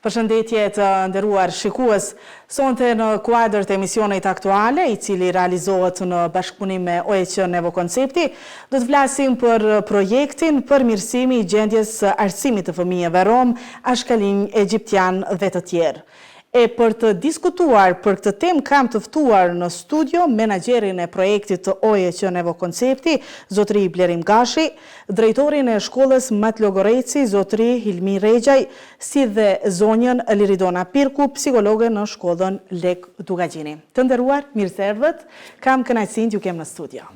Përshëndetje të nderuar shikues, sonte në kuadër të emisionit aktuale, i cili realizohet në bashkëpunim me OEQ Nevo Koncepti, do të flasim për projektin përmirësimi i gjendjes së arsimit të fëmijëve rom, ashkalinj, egjiptian dhe të tjerë. E për të diskutuar për këtë temë kam të ftuar në studio menaxherin e projektit të OEQ Nevo Koncepti, zotëri Blerim Gashi, drejtorin e shkollës Mat Logoreci, zotëri Hilmi Regjaj, si dhe zonjën Liridona Pirku, psikologe në shkollën Lek Dugagjini. Të nderuar, mirë se erdhët, kam kënaqësinë t'ju kem në studio.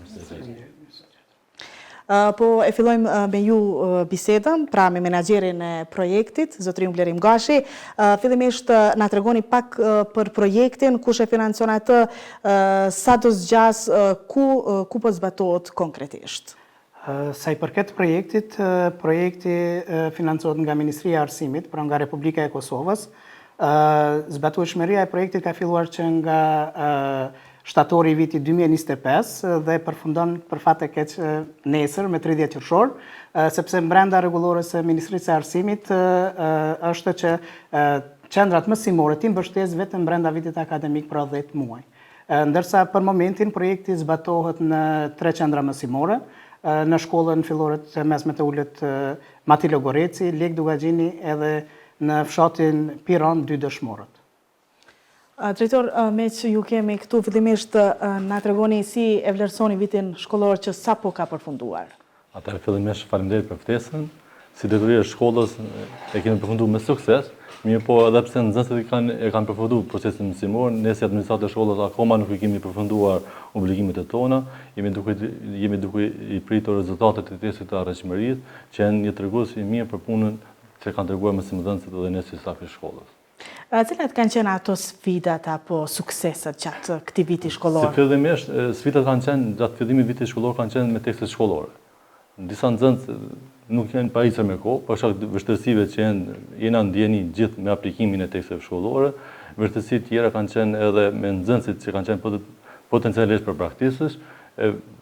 Po e fillojmë me ju bisedën, pra me menaxherin e projektit, zotërin Blerim Gashi. Fillimisht na tregoni pak për projektin, kush e financon atë, sa do zgjas, ku po zbatohet konkretisht? Sa i përket projektit, projekti financohet nga Ministria e Arsimit, pra nga Republika e Kosovës. Zbatueshmëria e projektit ka filluar që nga shtatori i vitit 2025 dhe përfundon për fat të keq nesër me 30 qershor, sepse brenda rregullores së Ministrisë së Arsimit është që qendrat mësimore ti mbështes vetëm brenda vitit akademik për 10 muaj. Ndërsa për momentin projekti zbatohet në 3 qendra mësimore, në shkollën fillore të mesme të ulët Mati Logoreci, Lek Dugagjini edhe në fshatin Piran 2 dëshmorët. Drejtor, me që ju kemi këtu, fillimisht na tregoni si e vlerësoni vitin shkollor që sapo ka përfunduar. Atëherë fillimisht faleminderit për ftesën. Si drejtori e shkollës e kemi përfunduar me sukses, mirë po edhe pse nxënësit e kanë përfunduar procesin mësimor, ne si administrator të shkollës akoma nuk i kemi përfunduar obligimet e tona, jemi duke i pritur rezultatet e testit të arreqëmërisë, që janë një tregues i mirë për punën që kanë treguar mësimdhënësit dhe ne si stafi shkollës. Cilat kanë qenë ato sfidat apo sukseset gjatë këtij viti shkollor? Fillimisht, sfidat kanë qenë gjatë fillimit vitit shkollor kanë qenë me tekstet shkollore. Disa nxënës nuk janë pajisur me kohë, për shkak të vështirësive që jena ndjeni gjithë me aplikimin e teksteve shkollore. Vështirësi të tjera kanë qenë edhe me nxënësit që kanë qenë potencialisht përpraktikues,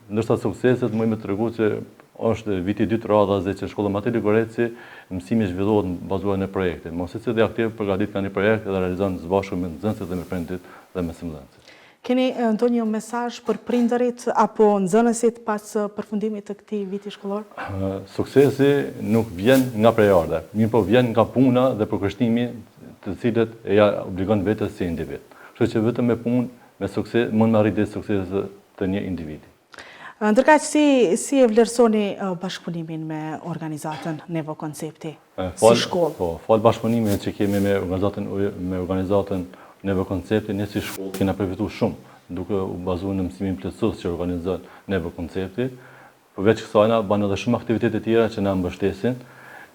ndërsa sukseset më të tregu që është viti 2 të radhës që shkolla Mati Logoreci mësimi zhvillohet bazuar në projekte. Mos secili aktiv përgatit ka një projekt dhe realizon së bashku me nxënësit dhe me prindërit dhe mësimdhënësit. Keni ndonjë mesazh për prindërit apo nxënësit pas përfundimit të këtij viti shkollor? Suksesi nuk vjen nga prejardha, mirë po vjen nga puna dhe përkushtimi të cilët e ja obligon vetes si individ. Kështu që vetëm me punë, me sukses mund të arrijë sukseset të një individi. Ndërkaq si e vlerësoni bashkëpunimin me organizatën Nevo Koncepti si shkollë? Po, fal bashkëpunimin që kemi me organizatën Nevo Koncepti, ne si shkollë kena përfituar shumë, duke u bazuar në mësimin plotësues që organizon Nevo Koncepti. Përveç kësaj, bën edhe shumë aktivitete të tjera që na mbështesin.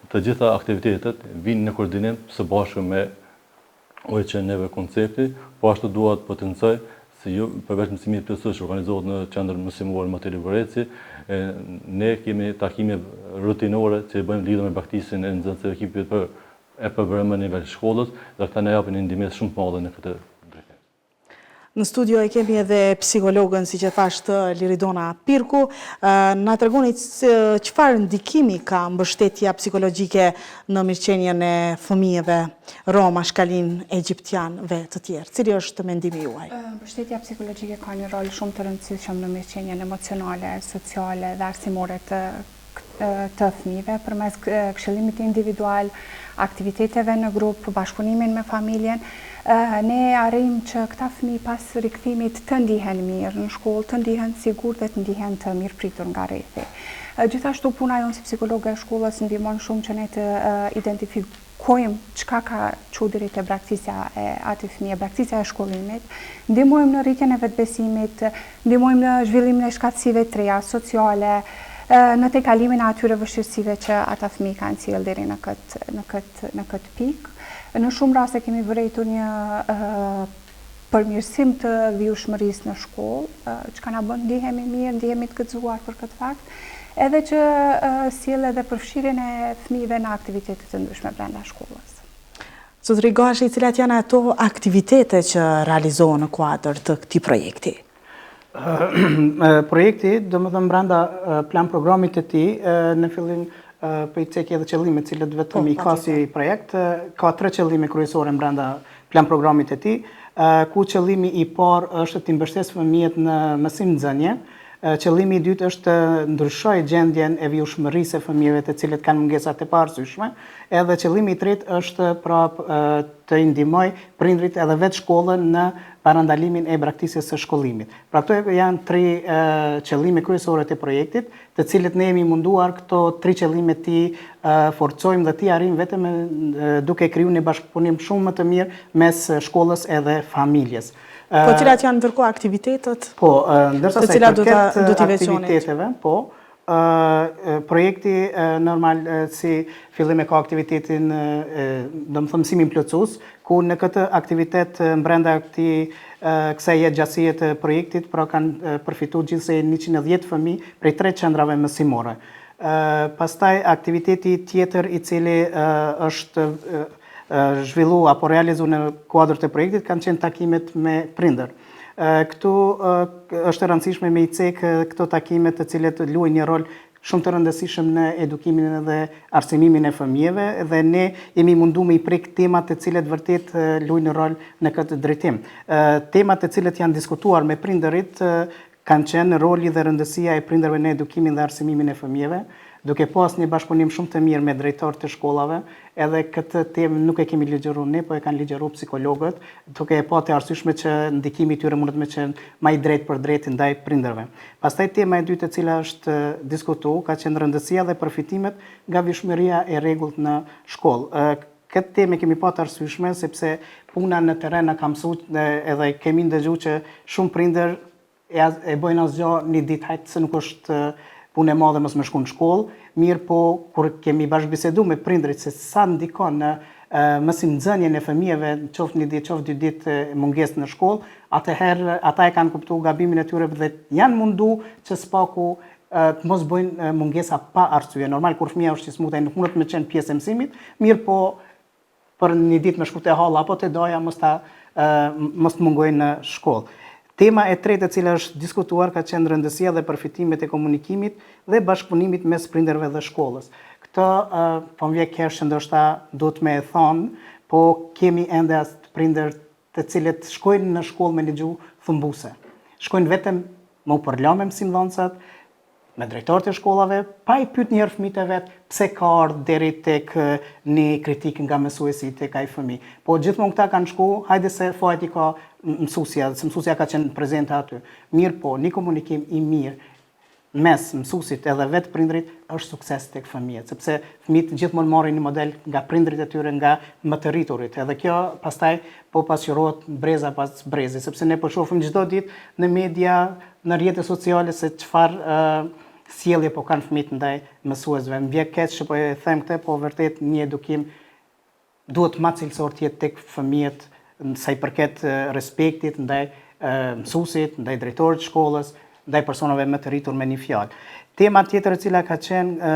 Të gjitha aktivitetet vinë në koordinim së bashku me OEQ Nevo Koncepti, po ashtu dua të potencoj se ju përveç mësimit plotësues që organizohet në qendrën mësimore Mati Logoreci, ne kemi takime rutinore që bëjmë lidhur me baktisin e nxënësve ekipit për EPBRM në nivel shkollës dhe këta na japin një ndihmë shumë të madhe në këtë drejtim. Në studio e kemi edhe psikologën, si që thashtë, Liridona Pirku. Na tregoni çfarë ndikimi ka mbështetja psikologjike në mirëqenien e fëmijëve rom, ashkalin, egjiptian dhe të tjerë. Cili është mendimi juaj? Mbështetja psikologjike ka një rol shumë të rëndësishëm në mirëqenien emocionale, sociale dhe arsimore të fëmijëve përmes këshillimit individual, aktiviteteve në grup, bashkëpunimin me familjen. Ne arrijmë që këta fëmijë pas rikthimit të ndihen mirë në shkollë, të ndihen sigurt dhe të ndihen të mirëpritur nga rrethi. Gjithashtu puna jonë si psikologe e shkollës ndihmon shumë që ne të identifikojmë çka ka çudirit e braktisja e atij fëmijë, braktisja e shkollimit, ndihmojmë në rritjen e vetbesimit, ndihmojmë në zhvillimin e shkatësive të reja sociale, në tejkalimin e atyre vështirësive që ata fëmijë kanë sjellë deri në këtë pikë. Në shumë raste kemi vërejtur një përmirësim të vjushmërisë në shkollë, që na bën ndihemi mirë, ndihemi të gëzuar për këtë fakt, edhe që sjell edhe përfshirjen e fëmijëve në aktivitete të ndryshme brenda shkollës. Zotëri Gashi, cilat janë ato aktivitete që realizohen në kuadër të këtij projekti? Projekti, domethënë brenda plan programit të tij, në fillim për i cekje edhe qëllime cilët vetëm i ka si projekt, ka 3 qëllime kryesore brenda plan programit e tij, ku qëllimi i parë është të mbështes fëmijët në mësim nxënje. Qëllimi i dytë është të ndryshojë gjendjen e vjushmërisë së fëmijëve të cilët kanë mungesa të paarsyeshme, edhe qëllimi i tretë është të ndihmoj prindrit edhe vetë shkollën në parandalimin e braktisjes së shkollimit. Pra këto janë 3 qëllime kryesore të projektit, të cilët ne jemi munduar këto 3 qëllime ti forcojmë dhe ti arrijmë vetëm duke krijuar një bashkëpunim shumë më të mirë mes shkollës edhe familjes. Po cilat janë ndërkohë aktivitetet? Po, ndërsa sa i përket aktiviteteve, po, projekti normal si fillim e ka aktivitetin do më thëmë mësimin plotësues, ku në këtë aktivitet brenda kësaj jetëgjatësie të projektit, pra kanë përfituar gjithsej 110 fëmijë prej 3 qendrave mësimore. Pastaj aktiviteti tjetër i cili është zhvillu apo realizu në kuadrët e projektit kanë qenë takimet me prindër. Këtu është e rëndësishme me i cekë këto takimet të cilet luajnë një rol shumë të rëndësishëm në edukimin dhe arsimimin e fëmijëve dhe ne jemi mundu me i prek temat të cilet vërtet luajnë rol në këtë drejtim. Temat të cilet janë diskutuar me prindërit kanë qenë roli dhe rëndësia e prindërve në edukimin dhe arsimimin e fëmijëve, duke pas një bashkëpunim shumë të mirë me drejtorët të shkollave, edhe këtë temë nuk e kemi ligjëruar ne, po e kanë ligjëruar psikologët, duke e pa të arsyeshme që ndikimi i tyre mundet me qenë më i drejtë për drejtë ndaj prindërve. Pastaj tema e dytë e cila është diskutuar ka qenë rëndësia dhe përfitimet nga vjushmëria e rregullt në shkollë. Këtë temë kemi pa të arsyeshme sepse puna në terren na ka mësuar edhe kemi ndëgjuar që shumë prindër e bojnë asgjë një ditë hajtë se nuk është punë e madhe mos më shku në shkollë, mirë po kur kemi bashkëbisedu me prindrit se sa ndikon në mësim nxënjen e fëmijëve, qoftë 1 ditë, qoftë 2 ditë mungesë në shkollë, atëherë ata e kanë kuptuar gabimin e tyre dhe janë mundu që spaku të mos bëjnë mungesa pa arsye. Normal kur fëmia është i smutaj nuk mundet me qenë pjesë e mësimit, mirë po për 1 ditë me shku te halla apo te doja mos të mungojnë në shkollë. Tema e tretë e cila është diskutuar ka qenë rëndësia dhe përfitimet e komunikimit dhe bashkëpunimit mes prindërve dhe shkollës. Këtë po më vjen keq që ndoshta duhet me e thonë, po kemi ende as prindër të cilët shkojnë në shkollë me një gjuhë thumbuese. Shkojnë vetëm me u përla me mësimdhënësat, me drejtorët e shkollave, pa i pyet njerë fëmijët e vet pse ka ardhur deri tek një kritik nga mësuesi tek ai fëmijë. Po gjithmonë këta kanë shku, hajde se fajti ka mësuesja, se mësuesja ka qenë prezente aty. Mirë po, një komunikim i mirë mes mësuesit edhe vetë prindrit është sukses tek fëmijët, sepse fëmijët gjithmonë marrin një model nga prindrit e tyre, nga më të rriturit. Edhe kjo pastaj po pasqyrohet breza pas brezi, sepse ne po shohim çdo ditë në media, në rrjetet sociale se çfarë sjellje po kanë fëmijët ndaj mësuesve. Më vjen keq që po e them këtë, po vërtet një edukim duhet më cilësor të jetë tek fëmijët sa i përket respektit ndaj mësuesit, ndaj drejtorit të shkollës, ndaj personave më të rritur me një fjalë. Tema tjetër e cila ka qenë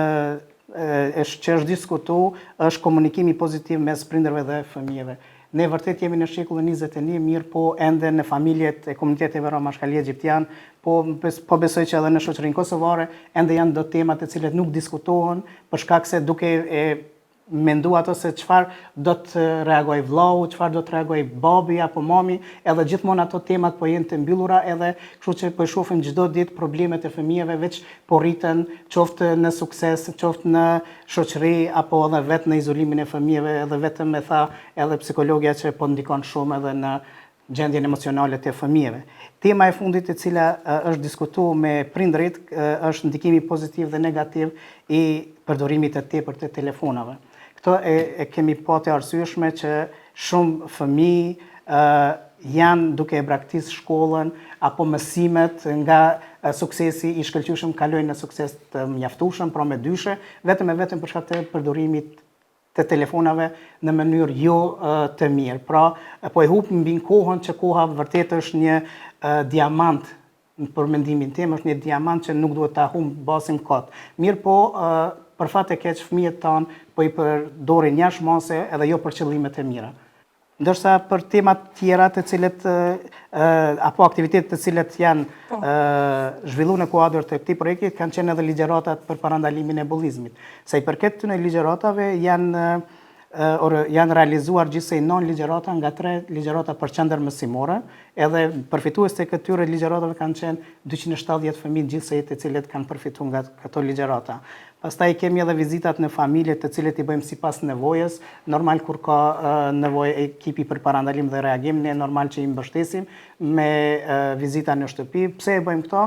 që është diskutuar është komunikimi pozitiv mes prindërve dhe fëmijëve. Ne vërtet jemi në shekullin 21, mirë po ende në familjet e komuniteteve romashkali egjiptian, po besoj që edhe në shoqërinë kosovare ende janë do temat e cilet nuk diskutohen për shkak se duke e mendu ato se çfarë do të reagoj vllau, çfarë do të reagoj babi apo mami, edhe gjithmonë ato temat po jenë të mbyllura edhe kështu që po shohim çdo ditë problemet e fëmijëve veç po rriten qoftë në sukses, qoftë në shoqëri apo edhe vetë në izolimin e fëmijëve, edhe vetëm e tha edhe psikologja që po ndikon shumë edhe në gjendjen emocionale të fëmijëve. Tema e fundit e cila është diskutuar me prindrit është ndikimi pozitiv dhe negativ i përdorimit të tepërt të telefonave. Këto e kemi pa të arsyeshme që shumë fëmijë janë duke e braktis shkollën apo mësimet nga suksesi i shkëlqyeshëm kalojnë në sukses të mjaftueshëm, pra me dyshe, vetëm për shkak të përdorimit të telefonave në mënyrë jo të mirë. Pra, po e hupim mbi kohën që koha vërtet është një diamant, për mendimin tim, është një diamant që nuk duhet ta humb basin kot. Mirë po, për fat e keq fëmijët tanë po i përdorin jashtëmase edhe jo për qëllimet e mira. Ndërsa për temat tjera të cilët apo aktivitetet të cilët janë zhvilluar në kuadër të këtij projekti kanë qenë edhe ligjëratat për parandalimin e bullizmit. Sa i përket këtyre ligjëratave janë realizuar gjithsej 9 ligjërata nga 3 ligjërata për qendër mësimore, edhe përfitues të këtyre ligjëratave kanë qenë 270 fëmijë gjithsej të cilët kanë përfituar nga këto ligjërata. Pastaj kemi edhe vizitat në familje të cilët i bëjmë sipas nevojës. Normal kur ka nevojë ekipi për parandalim dhe reagim, ne normal që i mbështesim me vizita në shtëpi. Pse e bëjmë këto?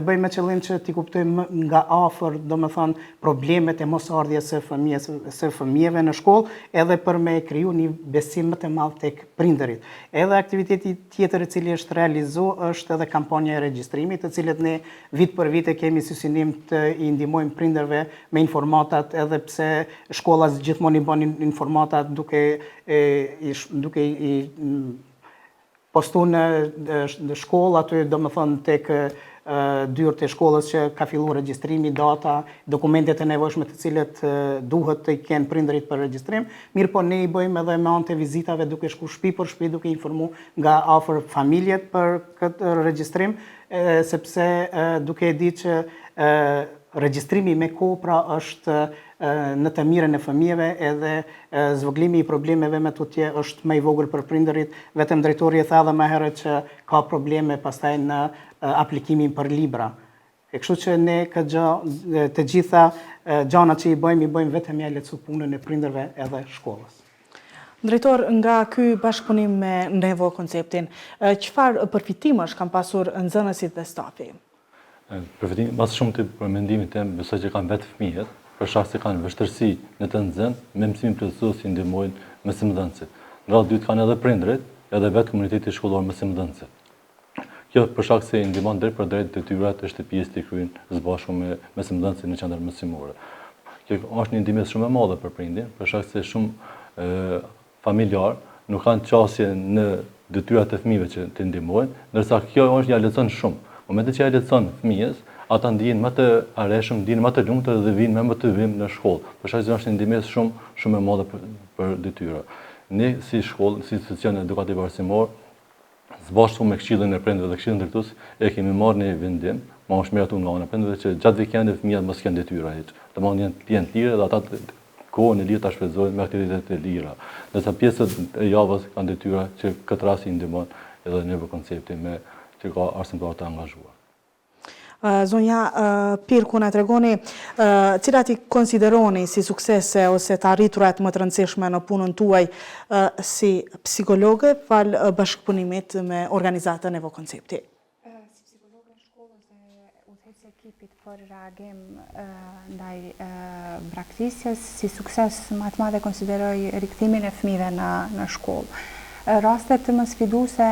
Bëjmë me qëllim që t'i kuptojmë nga afër, domethënë problemet e mosardhjes së fëmijëve në shkollë, edhe për me kriju një besim më të madh tek prindërit. Edhe aktiviteti tjetër i cili është realizuar është edhe kampanja e regjistrimit, të cilët ne vit për vit e kemi si synim të i ndihmojmë prindërve me informatat, edhe pse shkolla gjithmonë i bën informatat duke i postu në shkollë aty, domethënë tek dyrët e shkollës që ka filluar regjistrimi, data, dokumentet e nevojshme të cilët duhet të kenë prindërit për regjistrim. Mirë po ne i bëjmë edhe me anë të vizitave duke shku shtëpi për shtëpi, duke informu nga afër familjet për këtë regjistrim, sepse duke e ditë që regjistrimi me kohë pra është në të mirën e fëmijëve, edhe zvogëlimi i problemeve me tutje është më i vogël për prindërit. Vetëm drejtori e tha edhe më herët që ka probleme pastaj në aplikimin për libra. Kështu që ne të gjitha gjanat që i bëjmë vetëm ja lehtësu punën e prindërve edhe shkollës. Drejtor, nga ky bashkëpunim me Nevo Konceptin, çfarë përfitimesh kanë pasur nxënësit dhe stafi? Përfitim mas shumë të përmendimit tim, besoj që kanë vetë fëmijët, për shkak se kanë vështirësi në të nxënë me mësimin plotësues që ndihmojnë mësimdhënësit. Në radhë dytë kanë edhe prindërit, edhe vetë komuniteti shkollor mësimdhënësit. Kjo për shkak se i ndihmon drejt për drejt detyrat e shtëpisë të kryejnë së bashku me mësimdhënësit në qendër mësimore. Kjo është një ndihmë shumë e madhe për prindin, për shkak se shumë familjar nuk kanë qasje në detyrat e fëmijëve që të ndihmojnë, ndërsa kjo është ja lehtëson shumë. Momentin që ja lehtëson fëmijës, ata ndihen më të areshëm, ndihen më të lumtur dhe vinë më motivuar në shkollë. Për shkak se është një ndihmë shumë e madhe për detyra. Ne si shkollë, si institucion edukativ arsimor, së bashku me këshillin e prindërve dhe këshillin drejtues, e kemi marrë një vendim, ma është miratuar nga ana e prindërve që gjatë vikendit fëmijët mos kenë detyra hiç. Domthonë janë të lirë dhe ata kohën e lirë ta shfrytëzojnë me aktivitete të lira. Ndërsa pjesët e javës kanë detyra që këtë rast i ndihmon edhe Nevo Koncepti me që ka arsimtar të angazhuar. Zonja Pirku, na tregoni cilat i konsideroni si suksese ose të arriturat më të rëndësishme në punën tuaj si psikologe fal bashkëpunimit me organizatën Nevo Koncepti? Si psikologe në shkollës dhe udhëheqësi ekipit për reagim ndaj braktisjes, si sukses më të madh konsideroj rikthimin e fëmijëve në shkollë. Rastet më sfiduese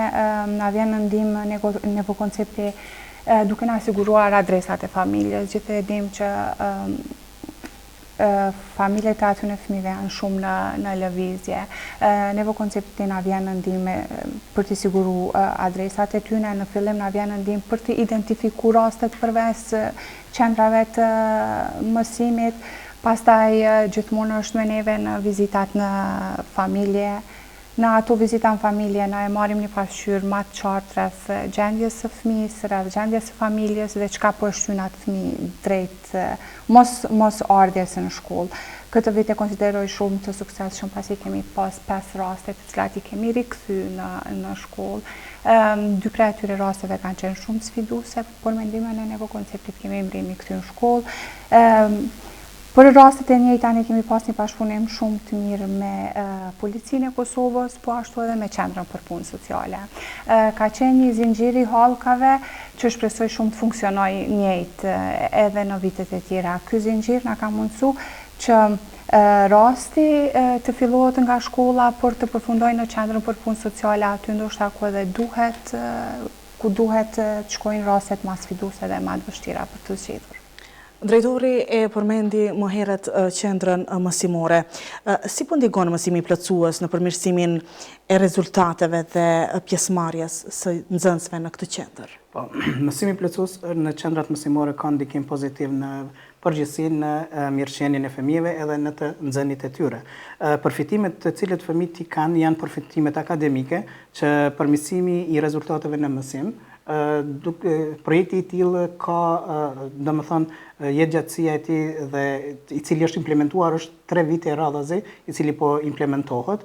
na vjen në ndihmë Nevo Koncepti duke na siguruar adresat e familjes. Gjithë e dim që familjet e atyre fëmijëve janë shumë në lëvizje. Nevo Koncepti na vjen në ndihmë për të siguruar adresat e tyre. Në fillim na vjen në ndihmë për të identifikuar rastet përveç qendrave të mësimit. Pastaj gjithmonë është me neve në vizitat në familje. Në ato vizita në familje, na e marim një pasqyrë më të qartë rreth gjendjes së fëmijës, rreth gjendjes së familjes dhe çka po shtyn atë fëmijë drejt mos ardhjes në shkollë. Këtë vit e konsideroj shumë të suksesshëm pasi kemi pas 5 raste të cilat i kemi rikthyer në shkollë. 2 prej atyre rasteve kanë qenë shumë sfiduese, por me ndihmën e Nevo Konceptit kemi mbrimi këtu në shkollë. Për rastet e njëjta ne kemi pas një bashkëpunim shumë të mirë me Policinë e Kosovës, po ashtu edhe me Qendrën për Punë Sociale. Ka qenë një zinxhir i hallkave që shpresoj shumë të funksionojë njëjtë edhe në vitet e tjera. Ky zinxhir na ka mundsuar që rasti të fillohet nga shkolla për të përfundojë në Qendrën për Punë Sociale, aty ndoshta ku edhe ku duhet të shkojnë rastet më sfiduese dhe më të vështira për të zgjedhur. Drejtori e përmendi më herët qendrën mësimore. Si po ndikon mësimi plotësues në përmirësimin e rezultateve dhe pjesëmarrjes së nxënësve në këtë qendër? Mësimi plotësues në qendrat mësimore ka ndikim pozitiv në përgjithësi në mirëqenien e fëmijëve edhe në të nxënit e tyre. Përfitimet të cilët fëmijët i kanë janë përfitimet akademike, që përmirësimi i rezultateve në mësim. Projekti i tillë ka, domethënë, jetëgjatësia e tij dhe i cili është implementuar është 3 vite radhazi, i cili po implementohet.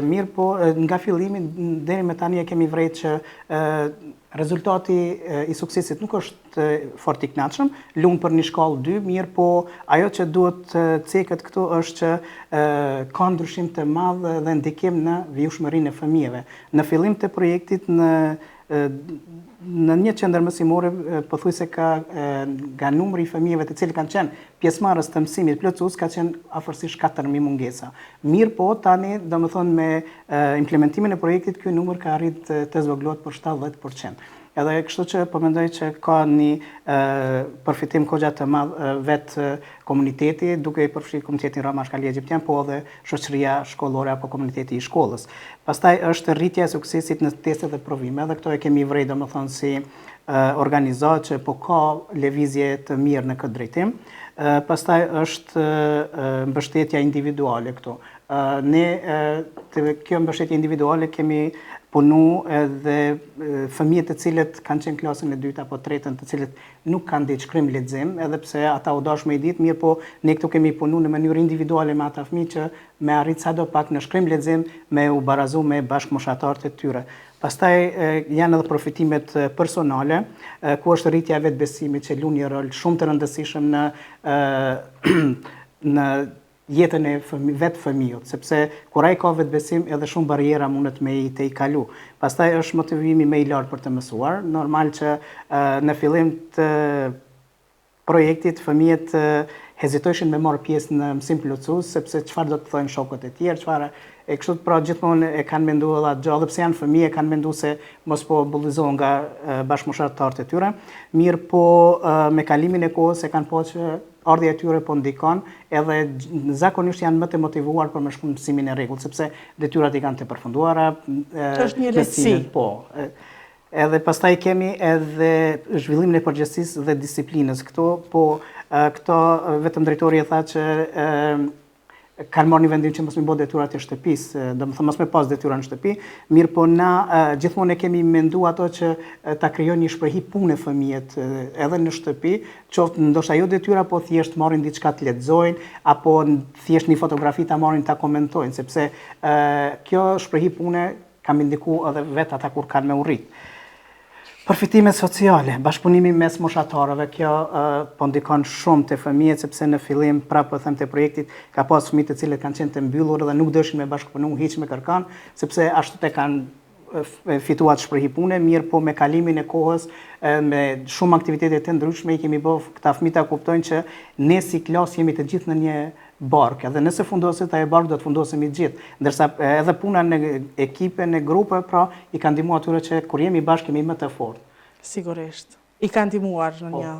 Mirë po, nga fillimi deri më tani e kemi vërejtë që rezultati i suksesit nuk është fort i kënaqshëm, lumë për një shkallë 2, mirë po ajo që duhet cekët këtu është që ka ndryshim të madh dhe ndikim në vjushmërinë e fëmijëve. Në fillim të projektit në një qendër mësimore pothuajse nga numri i fëmijëve të cilët kanë qenë pjesëmarrës të mësimit plotësues ka qenë afërsisht 4.000 mungesa. Mirë po tani, domethënë me implementimin e projektit ky numër ka arritë të zvogëlohet për 70%. Edhe kështu që po mendoj që ka një përfitim kogja të madh vetë komuniteti, duke i përfshirë komunitetin Rom Ashkali Egjiptian, po edhe shoqëria shkollore apo komuniteti i shkollës. Pastaj është rritja e suksesit në testet dhe provime, dhe këto e kemi vrejë domethënë si organizat që po ka lëvizje të mirë në këtë drejtim. Pastaj është mbështetja individuale këtu. Ne të kjo mbështetje individuale kemi punu edhe fëmijët të cilët kanë qenë klasën e 2 apo 3, të cilët nuk kanë ditë shkrim lexim, edhe pse ata u dashur me i ditë, mirë po ne këtu kemi punu në mënyrë individuale me ata fëmijë që me arrit sadopak në shkrim lexim me u barazu me bashkëmoshatarët e tyre. Pastaj janë edhe përfitimet personale, ku është rritja e vetbesimit që luan një rol shumë të rëndësishëm në jetën e vetë fëmijët, sepse kur ai ka vetbesim edhe shumë barriera mundet me i të i kalu. Pastaj është motivimi më i lartë për të mësuar. Normal që në fillim të projektit fëmijët hezitojshin me marrë pjesë në mësim plotësues, sepse çfarë do të thojnë shokët e tjerë, çfarë e kështu pra gjithmonë e kanë menduar edhe pse janë fëmijë, kanë menduar se mos po bullizohen nga bashkëmoshatarët e tyre. Mirë po me kalimin e kohës e kanë pasur që ardhja e tyre po ndikon, edhe zakonisht janë më të motivuar për me shku mësimin e rregull, sepse detyrat i kanë të përfunduara. Është një lehtësi. Po. Edhe pastaj kemi edhe zhvillimin e përgjegjësisë dhe disiplinës. Këto vetëm drejtori e tha që kanë marrë një vendim që mos me bëj detyrat e shtëpisë, domethënë mos me pas detyra në shtëpi, mirë po na gjithmonë e kemi menduar ato që ta krijojnë një shprehi pune fëmijët edhe në shtëpi, qoftë ndoshta jo detyra, po thjesht marrin diçka të lexojnë apo thjesht një fotografi ta marrin ta komentojnë, sepse kjo shprehi pune kam ndikuar edhe vetë ata kur kanë me urrit. Përfitime sociale, bashkëpunimi mes moshatarëve, kjo po ndikon shumë te fëmijët, sepse në fillim prapë po them te projektit ka pas fëmijë të cilët kanë qenë të mbyllur dhe nuk dëshin me bashkëpunu hiç me kërkan, sepse ashtu te kanë fituar shprehi pune, mirë po me kalimin e kohës, me shumë aktivitete të ndryshme i kemi bërë këta fëmijë ta kuptojnë që ne si klasë jemi të gjithë në një barkë, edhe nëse fundoset ajo barkë do të fundosemi gjithë, ndërsa edhe puna në ekipe, në grupe, pra i kanë ndihmuar atyre që kur jemi bashkë jemi më të fortë. Sigurisht. I kanë ndihmuar në një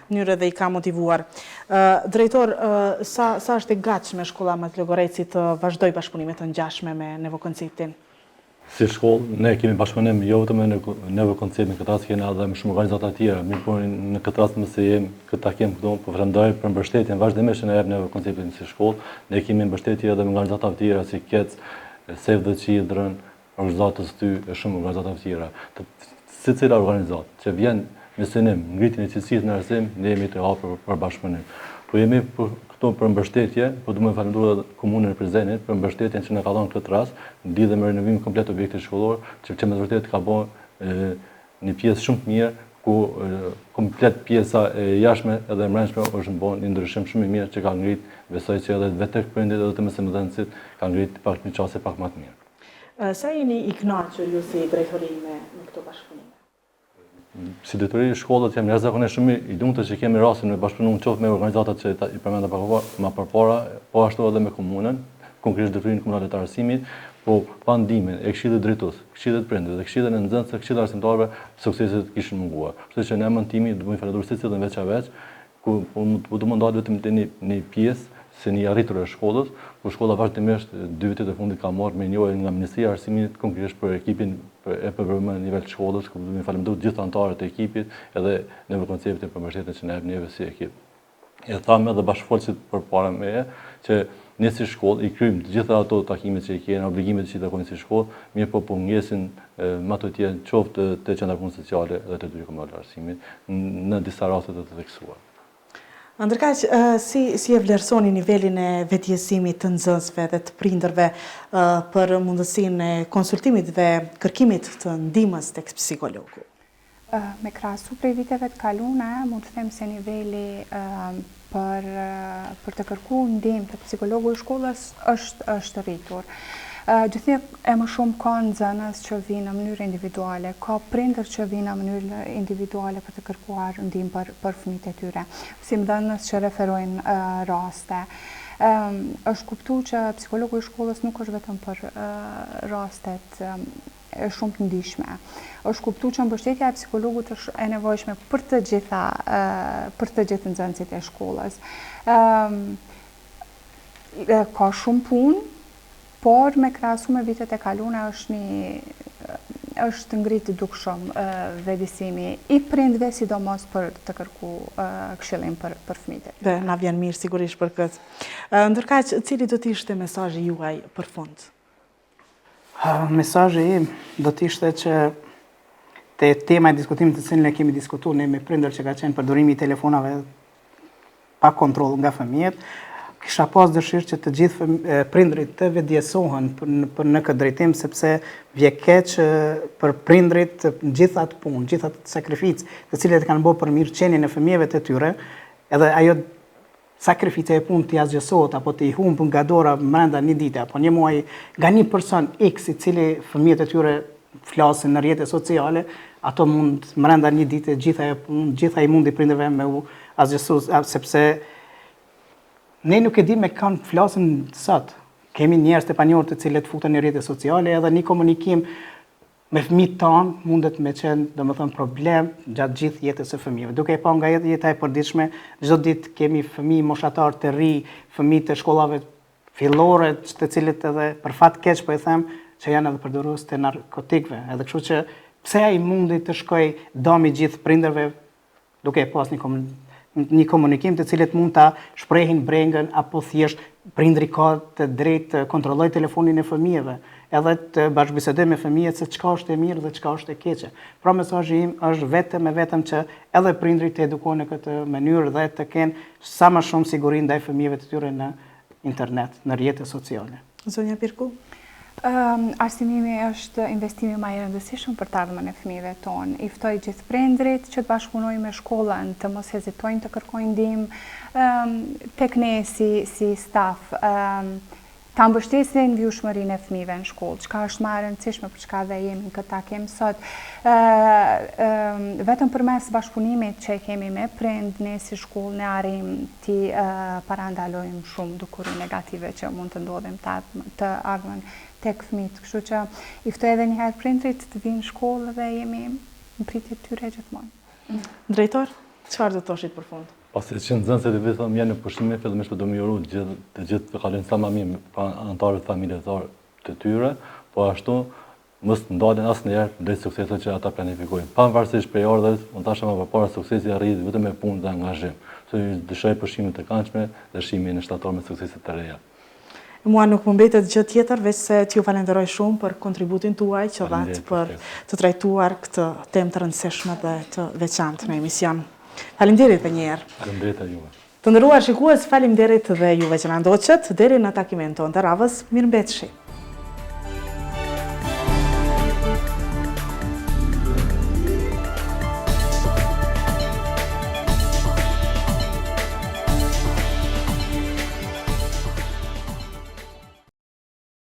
mënyrë dhe i ka motivuar. Drejtor, sa është e gatshme shkolla Mat Llogoretsi të vazhdoj bashkëpunime të ngjashme me Nevokonceptin? Si shkollë, ne kemi bashkëpunim jo vetëm me Nevokonceptin, në këtë rast kemi edhe me shumë organizata të tjera. Mirë po në këtë rast mëse jemi këtë takim këtu, po falenderoj për mbështetjen vazhdimisht që na jep Nevokonceptin si shkollë. Ne kemi mbështetje edhe me organizata të tjera si KEC, Save the Children, organizatës ty e shumë organizata të tjera. Secila organizatë që vjen me synim ngritjen e cilësisë në arsim, ne jemi të hapur për bashkëpunim. Po jemi këtu për mbështetje, po duhet të falenderoj komunën e Prizrenit për mbështetjen që na ka dhënë këtë rast, lidhur me renovimin komplet të objektit shkollor, që me vërtet ka bërë një pjesë shumë të mirë, ku komplet pjesa e jashtme edhe e mbrëmshme është bërë një ndryshim shumë i mirë që ka ngrit, besoj që edhe vetë tek prindërit edhe të mësimdhënësit ka ngrit pak një çështje pak më të mirë. Sa jeni i kënaqur ju si drejtori me këto bashkëpunime? Si drejtori i shkollës jam jashtëzakonisht shumë i lumtur që kemi rastin me bashkëpunim qoftë me organizatat që i përmenda më përpara, po ashtu edhe me komunën, konkretisht drejtorinë komunale të arsimit, po pa ndihmën e këshillit drejtues, këshillit prindërve, këshillit e nxënësve, këshillit arsimtarëve, sukseset kishin munguar. Kështu që ne mëntimi do të falenderoj secilin veçanërisht ku do më ndahet vetëm te një pjesë se një arritur e shkollës, ku shkolla vazhdimisht 2 vitet e fundit ka marrë me njëojë nga Ministria e Arsimit konkretisht për ekipin e përvojmë në nivel të shkollës, ku do të falenderoj gjithë anëtarët e ekipit edhe në konceptin për mbështetjen që na jep neve si ekip. E thamë edhe bashkëfolësit përpara meje që ne si shkollë i kryjmë të gjitha ato takimet që i kemi, obligimet që i takojnë si shkollë, mirë po ngjesin më të tjerë qoftë të qendra punës sociale dhe të dyqëmbël arsimit në disa raste të theksuara. Ndërkaq, si e vlerësoni nivelin e vetëdijësimit të nxënësve dhe të prindërve për mundësinë e konsultimit dhe kërkimit të ndihmës tek psikologu? Me krahasu prej viteve të kaluara, mund të them se niveli për të kërkuar ndihmë të psikologu i shkollës është rritur. Gjithnjë e më shumë ka nxënës që vinë në mënyrë individuale, ka prindër që vinë në mënyrë individuale për të kërkuar ndihmë për fëmijët e tyre, si nxënës që referojnë raste. Është kuptuar që psikologu i shkollës nuk është vetëm për rastet shumë të ndihshme. Është kuptuar që mbështetja e psikologut është e nevojshme për të gjithë nxënësit e shkollës. Ka shumë punë, por me krahasu me vitet e kaluara është ngritë dukshëm vetëdijësimi i prindve, sidomos për të kërkuar këshillim për fëmijët. Dhe na vjen mirë sigurisht për këtë. Ndërkaq, cili do të ishte mesazhi juaj për fund? Mesazhi im do të ishte që te tema e diskutimit të cilin e kemi diskutuar ne me prindër që ka qenë përdorimi i telefonave pa kontroll nga fëmijët, kisha pas dëshirë që të gjithë prindrit të vetëdijësohen në këtë drejtim, sepse vje keq për prindrit gjithë atë punë, gjithë atë sakrificë të cilat kanë bërë për mirëqenien e fëmijëve të tyre, edhe ajo sakrifica e punë të asgjësohet apo të i humbë nga dora brenda një dite apo një muaji nga një person X i cili fëmijët e tyre flasin në rrjete sociale, ato mund brenda një dite gjitha i mundi prindërve me u asgjësuar, sepse ne nuk e di me kanë flasin sot. Kemi njerëz të panjohur të cilët futen në rrjete sociale edhe një komunikim me fëmijët tanë mundet me qenë, domethënë, problem gjatë gjithë jetës së fëmijëve. Duke e pa nga jeta e përditshme, çdo ditë kemi fëmijë moshatar të ri, fëmijë të shkollave fillore, të cilët edhe për fat keq po e them, që janë edhe përdorues të narkotikëve. Edhe kështu që pse ai mundi të shkojë dami gjithë prindërve duke e pas një komunikim të cilët mund ta shprehin brengën apo thjesht prindri ka të drejtë të kontrollojë telefonin e fëmijëve, edhe të bashkëbisedojë me fëmijët se çka është e mirë dhe çka është e keqe. Pra mesazhi im është vetëm që edhe prindrit të edukohen në këtë mënyrë dhe të kenë sa më shumë siguri ndaj fëmijëve të tyre në internet, në rrjete sociale. Zonja Pirku? Arsimimi është investimi më i rëndësishëm për të ardhmen e fëmijëve tonë. I ftoj gjithë prindrit që të bashkëpunojnë me shkollën, të mos hezitojnë të kërkojnë ndihmë tek ne si staf, ta mbështesin vjushmërinë e fëmijëve në shkollë, çka është më e rëndësishme për çka dhe jemi këta kemi sot. Vetëm përmes bashkëpunimit që kemi me prind, ne si shkollë ne arrim të parandalojmë shumë dukuri negative që mund të ndodhin të ardhmen tek fëmijët. Kështu që i ftoj edhe një herë prindrit të vinë në shkollë dhe jemi në pritje të tyre gjithmonë. Drejtor, çfarë do të thoshit për fund? Pasi që nxënësit e vetëm janë në pushime, fillimisht do më uru të gjithë të kalojnë sa më mirë pa anëtarët familjetar të tyre, po ashtu mos ndalen asnjëherë drejt suksesit që ata planifikojnë. Pavarësisht prej ordhës, unë thashë më përpara suksesi arrihet vetëm me punë dhe angazhim. Kështu dëshiroj pushime të këndshme dhe shimin në shtator me suksese të reja. Mua nuk më mbetet gjë tjetër veç se t'ju falenderoj shumë për kontributin tuaj që dhat për të trajtuar këtë temë të rëndësishme dhe të veçantë në emision. Faleminderit edhe një herë. Faleminderit juve. Të nderuar shikues, faleminderit dhe juve që na ndoqët. Deri në takimin tonë të radhës, mirëmbëjtje.